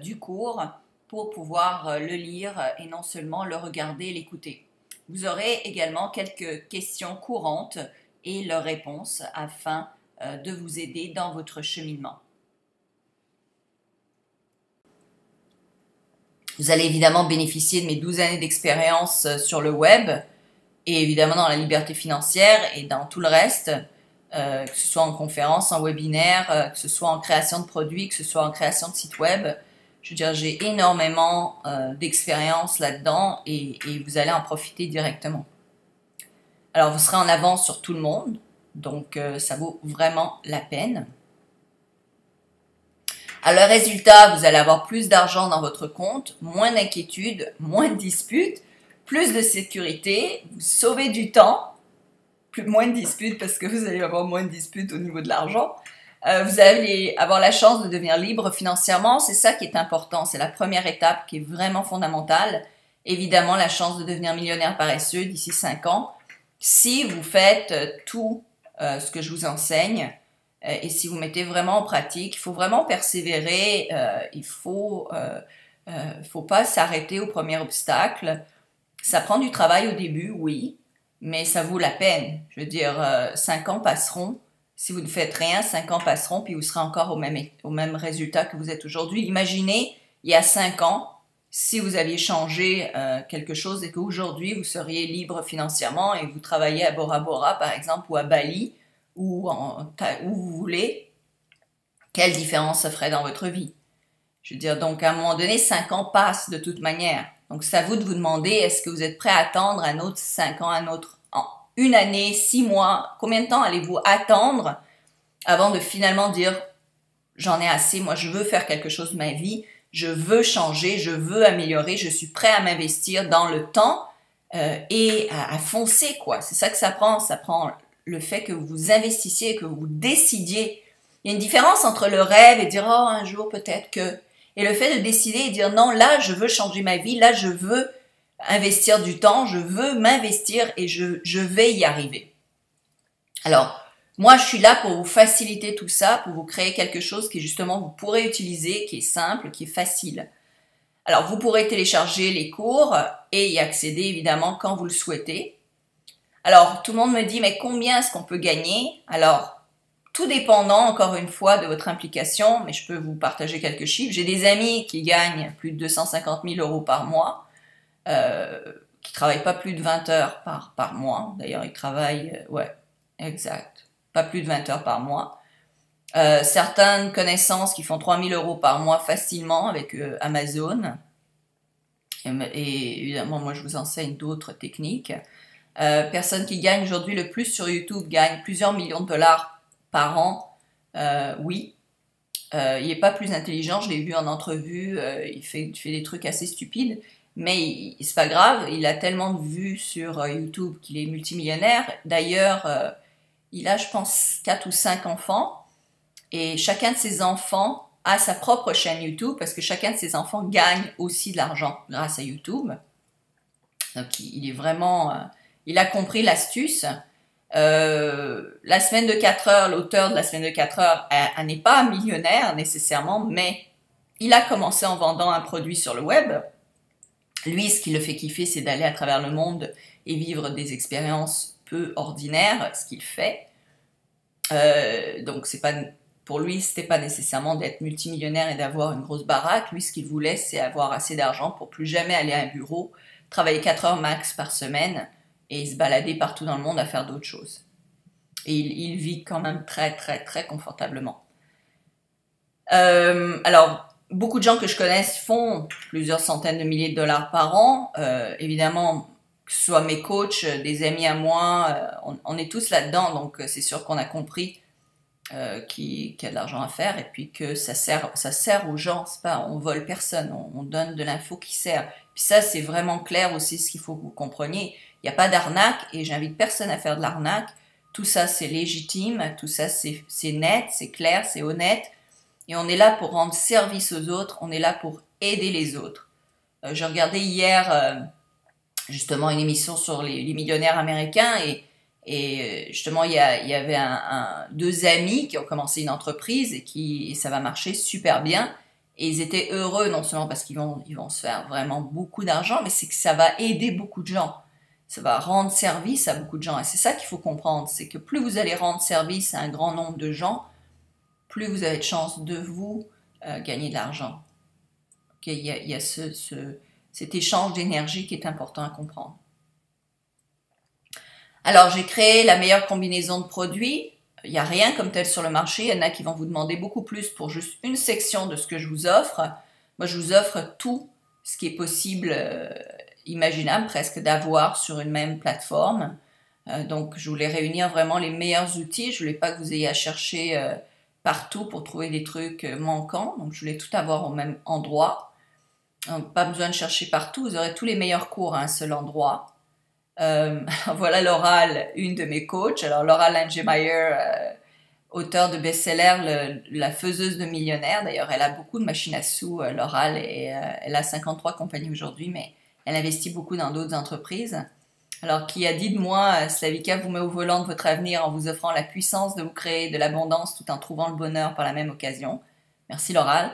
du cours pour pouvoir le lire et non seulement le regarder et l'écouter. Vous aurez également quelques questions courantes et leurs réponses afin de vous aider dans votre cheminement. Vous allez évidemment bénéficier de mes 12 années d'expérience sur le web et évidemment dans la liberté financière et dans tout le reste, que ce soit en conférence, en webinaire, que ce soit en création de produits, que ce soit en création de site web. Je veux dire, j'ai énormément d'expérience là-dedans et vous allez en profiter directement. Alors, vous serez en avance sur tout le monde, donc ça vaut vraiment la peine. Alors, le résultat, vous allez avoir plus d'argent dans votre compte, moins d'inquiétude, moins de disputes, plus de sécurité, vous sauvez du temps, moins de disputes parce que vous allez avoir moins de disputes au niveau de l'argent. Vous allez avoir la chance de devenir libre financièrement, c'est ça qui est important, c'est la première étape qui est vraiment fondamentale. Évidemment, la chance de devenir millionnaire paresseux d'ici 5 ans, si vous faites tout ce que je vous enseigne, et si vous mettez vraiment en pratique, il faut vraiment persévérer, il faut pas s'arrêter au premier obstacle. Ça prend du travail au début, oui, mais ça vaut la peine. Je veux dire, 5 ans passeront. Si vous ne faites rien, 5 ans passeront, puis vous serez encore au même résultat que vous êtes aujourd'hui. Imaginez, il y a 5 ans, si vous aviez changé quelque chose et qu'aujourd'hui, vous seriez libre financièrement et vous travaillez à Bora Bora, par exemple, ou à Bali, ou où vous voulez, quelle différence ça ferait dans votre vie? Je veux dire, donc à un moment donné, 5 ans passent de toute manière. Donc c'est à vous de vous demander, est-ce que vous êtes prêt à attendre un autre 5 ans, un autre an, une année, 6 mois? Combien de temps allez-vous attendre avant de finalement dire, j'en ai assez, moi je veux faire quelque chose de ma vie, je veux changer, je veux améliorer, je suis prêt à m'investir dans le temps et à foncer, quoi. C'est ça que ça prend le fait que vous investissiez, que vous décidiez. Il y a une différence entre le rêve et dire « Oh, un jour peut-être que… » et le fait de décider et dire « Non, là, je veux changer ma vie, là, je veux investir du temps, je veux m'investir et je vais y arriver. » Alors, moi, je suis là pour vous faciliter tout ça, pour vous créer quelque chose qui, justement, vous pourrez utiliser, qui est simple, qui est facile. Alors, vous pourrez télécharger les cours et y accéder, évidemment, quand vous le souhaitez. Alors, tout le monde me dit, mais combien est-ce qu'on peut gagner? Alors, tout dépendant, encore une fois, de votre implication, mais je peux vous partager quelques chiffres. J'ai des amis qui gagnent plus de 250 000 € par mois, qui travaillent pas plus de 20 heures par mois. D'ailleurs, ils travaillent, ouais, exact, pas plus de 20 heures par mois. Certaines connaissances qui font 3 000 € par mois facilement avec Amazon. Et évidemment, moi, je vous enseigne d'autres techniques. Personne qui gagne aujourd'hui le plus sur YouTube gagne plusieurs millions de dollars par an. Oui. Il n'est pas plus intelligent, je l'ai vu en entrevue, il fait des trucs assez stupides, mais c'est pas grave, il a tellement de vues sur YouTube qu'il est multimillionnaire. D'ailleurs, il a, je pense, 4 ou 5 enfants, et chacun de ses enfants a sa propre chaîne YouTube, parce que chacun de ses enfants gagne aussi de l'argent grâce à YouTube. Donc il est vraiment… il a compris l'astuce. La semaine de 4 heures, l'auteur de la semaine de 4 heures, elle n'est pas millionnaire nécessairement, mais il a commencé en vendant un produit sur le web. Lui, ce qui le fait kiffer, c'est d'aller à travers le monde et vivre des expériences peu ordinaires, ce qu'il fait. Donc, c'est pas, pour lui, c'était pas nécessairement d'être multimillionnaire et d'avoir une grosse baraque. Lui, ce qu'il voulait, c'est avoir assez d'argent pour plus jamais aller à un bureau, travailler 4 heures max par semaine et se balader partout dans le monde à faire d'autres choses. Et il vit quand même très, très, très confortablement. Alors, beaucoup de gens que je connaisse font plusieurs centaines de milliers de dollars par an. Évidemment, que ce soit mes coachs, des amis à moi, on est tous là-dedans, donc c'est sûr qu'on a compris qu'il y a de l'argent à faire et puis que ça sert aux gens. C'est pas, on vole personne, on donne de l'info qui sert. Puis ça, c'est vraiment clair aussi ce qu'il faut que vous compreniez. Il n'y a pas d'arnaque et j'invite personne à faire de l'arnaque. Tout ça, c'est légitime, tout ça, c'est net, c'est clair, c'est honnête. Et on est là pour rendre service aux autres, on est là pour aider les autres. J'ai regardé hier justement une émission sur les millionnaires américains et justement il y avait deux amis qui ont commencé une entreprise et ça va marcher super bien. Et ils étaient heureux non seulement parce qu'ils vont se faire vraiment beaucoup d'argent, mais c'est que ça va aider beaucoup de gens. Ça va rendre service à beaucoup de gens. Et c'est ça qu'il faut comprendre, c'est que plus vous allez rendre service à un grand nombre de gens, plus vous avez de chances de vous gagner de l'argent. Okay, il y a cet échange d'énergie qui est important à comprendre. Alors, j'ai créé la meilleure combinaison de produits. Il n'y a rien comme tel sur le marché. Il y en a qui vont vous demander beaucoup plus pour juste une section de ce que je vous offre. Moi, je vous offre tout ce qui est possible, imaginable presque, d'avoir sur une même plateforme. Donc, je voulais réunir vraiment les meilleurs outils. Je voulais pas que vous ayez à chercher partout pour trouver des trucs manquants. Donc, je voulais tout avoir au même endroit. Donc, pas besoin de chercher partout. Vous aurez tous les meilleurs cours à un seul endroit. Voilà Laurel, une de mes coachs. Alors, Laurel Langemeyer, auteure de best-seller, la faiseuse de millionnaires. D'ailleurs, elle a beaucoup de machines à sous, Laurel, et elle a 53 compagnies aujourd'hui, mais elle investit beaucoup dans d'autres entreprises. Alors, qui a dit de moi, Slavika vous met au volant de votre avenir en vous offrant la puissance de vous créer de l'abondance tout en trouvant le bonheur par la même occasion. Merci Laurel.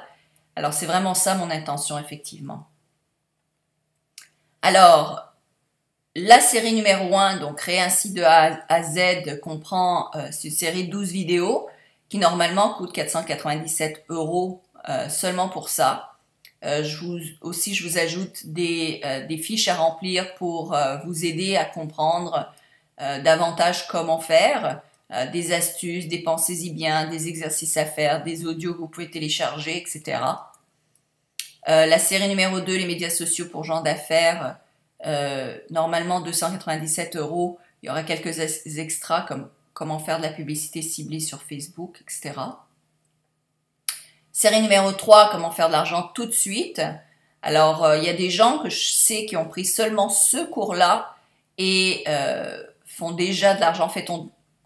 Alors, c'est vraiment ça mon intention, effectivement. Alors, la série numéro 1, donc créer un site de A à Z, comprend cette série de 12 vidéos qui normalement coûte 497 € seulement pour ça. Je vous ajoute des fiches à remplir pour vous aider à comprendre davantage comment faire, des astuces, des pensez-y bien, des exercices à faire, des audios que vous pouvez télécharger, etc. La série numéro 2, les médias sociaux pour gens d'affaires, normalement 297 €. Il y aura quelques extras comme comment faire de la publicité ciblée sur Facebook, etc. Série numéro 3, comment faire de l'argent tout de suite. Alors, il y a des gens que je sais qui ont pris seulement ce cours-là et font déjà de l'argent,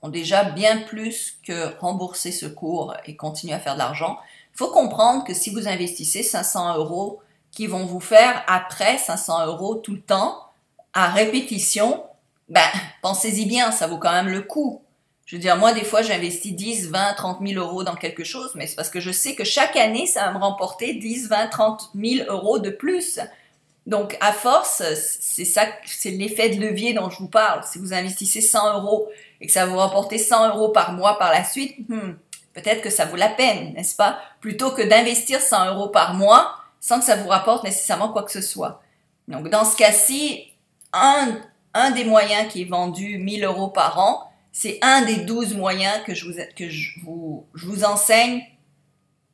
ont déjà bien plus que remboursé ce cours et continuent à faire de l'argent. Il faut comprendre que si vous investissez 500 € qui vont vous faire après 500 € tout le temps, à répétition, ben, pensez-y bien, ça vaut quand même le coup. Je veux dire, moi, des fois, j'investis 10, 20, 30 000 € dans quelque chose, mais c'est parce que je sais que chaque année, ça va me remporter 10, 20, 30 000 € de plus. Donc, à force, c'est ça, c'est l'effet de levier dont je vous parle. Si vous investissez 100 € et que ça va vous rapporter 100 € par mois par la suite, peut-être que ça vaut la peine, n'est-ce pas? Plutôt que d'investir 100 € par mois sans que ça vous rapporte nécessairement quoi que ce soit. Donc, dans ce cas-ci, un des moyens qui est vendu 1000 € par an, c'est un des 12 moyens que je vous enseigne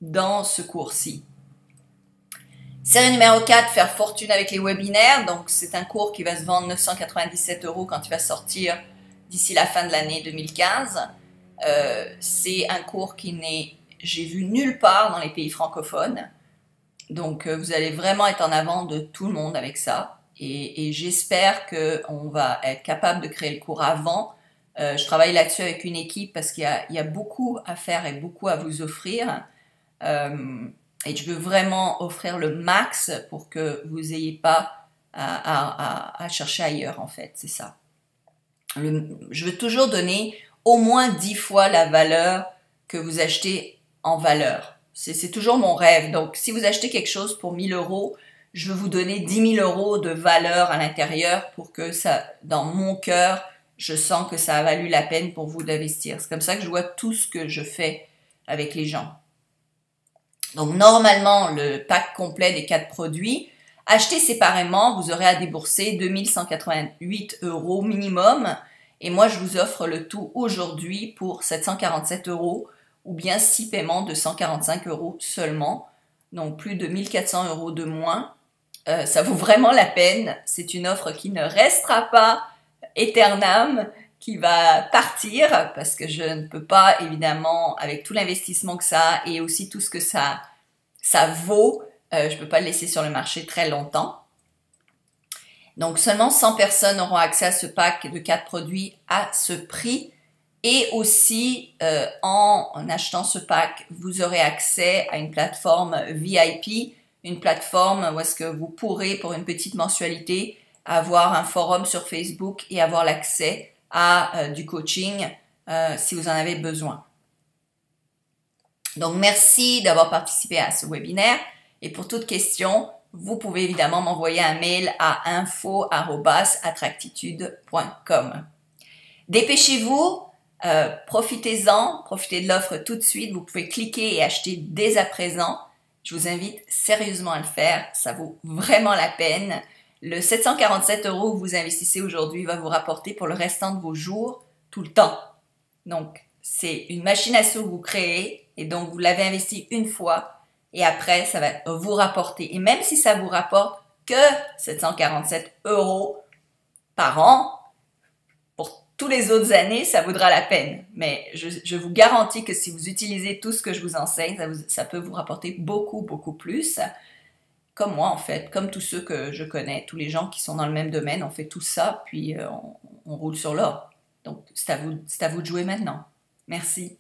dans ce cours-ci. Série numéro 4, faire fortune avec les webinaires. Donc, c'est un cours qui va se vendre 997 € quand il va sortir d'ici la fin de l'année 2015. C'est un cours j'ai vu nulle part dans les pays francophones. Donc, vous allez vraiment être en avant de tout le monde avec ça. Et j'espère qu'on va être capable de créer le cours avant. Je travaille là-dessus avec une équipe parce qu'il y a beaucoup à faire et beaucoup à vous offrir. Et je veux vraiment offrir le max pour que vous n'ayez pas à chercher ailleurs, en fait. C'est ça. Je veux toujours donner au moins 10 fois la valeur que vous achetez en valeur. C'est toujours mon rêve. Donc, si vous achetez quelque chose pour 1000 €, je veux vous donner 10 000 € de valeur à l'intérieur pour que ça, dans mon cœur, je sens que ça a valu la peine pour vous d'investir. C'est comme ça que je vois tout ce que je fais avec les gens. Donc, normalement, le pack complet des 4 produits, acheté séparément, vous aurez à débourser 2188 € minimum. Et moi, je vous offre le tout aujourd'hui pour 747 € ou bien 6 paiements de 145 € seulement. Donc, plus de 1400 € de moins. Ça vaut vraiment la peine. C'est une offre qui ne restera pas éternam, qui va partir parce que je ne peux pas, évidemment, avec tout l'investissement que ça a et aussi tout ce que ça vaut, je ne peux pas le laisser sur le marché très longtemps. Donc, seulement 100 personnes auront accès à ce pack de 4 produits à ce prix. Et aussi, en achetant ce pack, vous aurez accès à une plateforme VIP, une plateforme où est-ce que vous pourrez, pour une petite mensualité, avoir un forum sur Facebook et avoir l'accès à du coaching si vous en avez besoin. Donc, merci d'avoir participé à ce webinaire. Et pour toute question, vous pouvez évidemment m'envoyer un mail à info@attractitude.com. Dépêchez-vous, profitez-en, profitez de l'offre tout de suite. Vous pouvez cliquer et acheter dès à présent. Je vous invite sérieusement à le faire. Ça vaut vraiment la peine. Le 747 € que vous investissez aujourd'hui va vous rapporter pour le restant de vos jours, tout le temps. Donc, c'est une machine à sous que vous créez et donc vous l'avez investi une fois et après, ça va vous rapporter. Et même si ça vous rapporte que 747 € par an, pour tous les autres années, ça vaudra la peine. Mais je vous garantis que si vous utilisez tout ce que je vous enseigne, ça peut vous rapporter beaucoup, beaucoup plus. Comme moi, en fait, comme tous ceux que je connais, tous les gens qui sont dans le même domaine, on fait tout ça, puis on roule sur l'or. Donc, c'est à vous de jouer maintenant. Merci.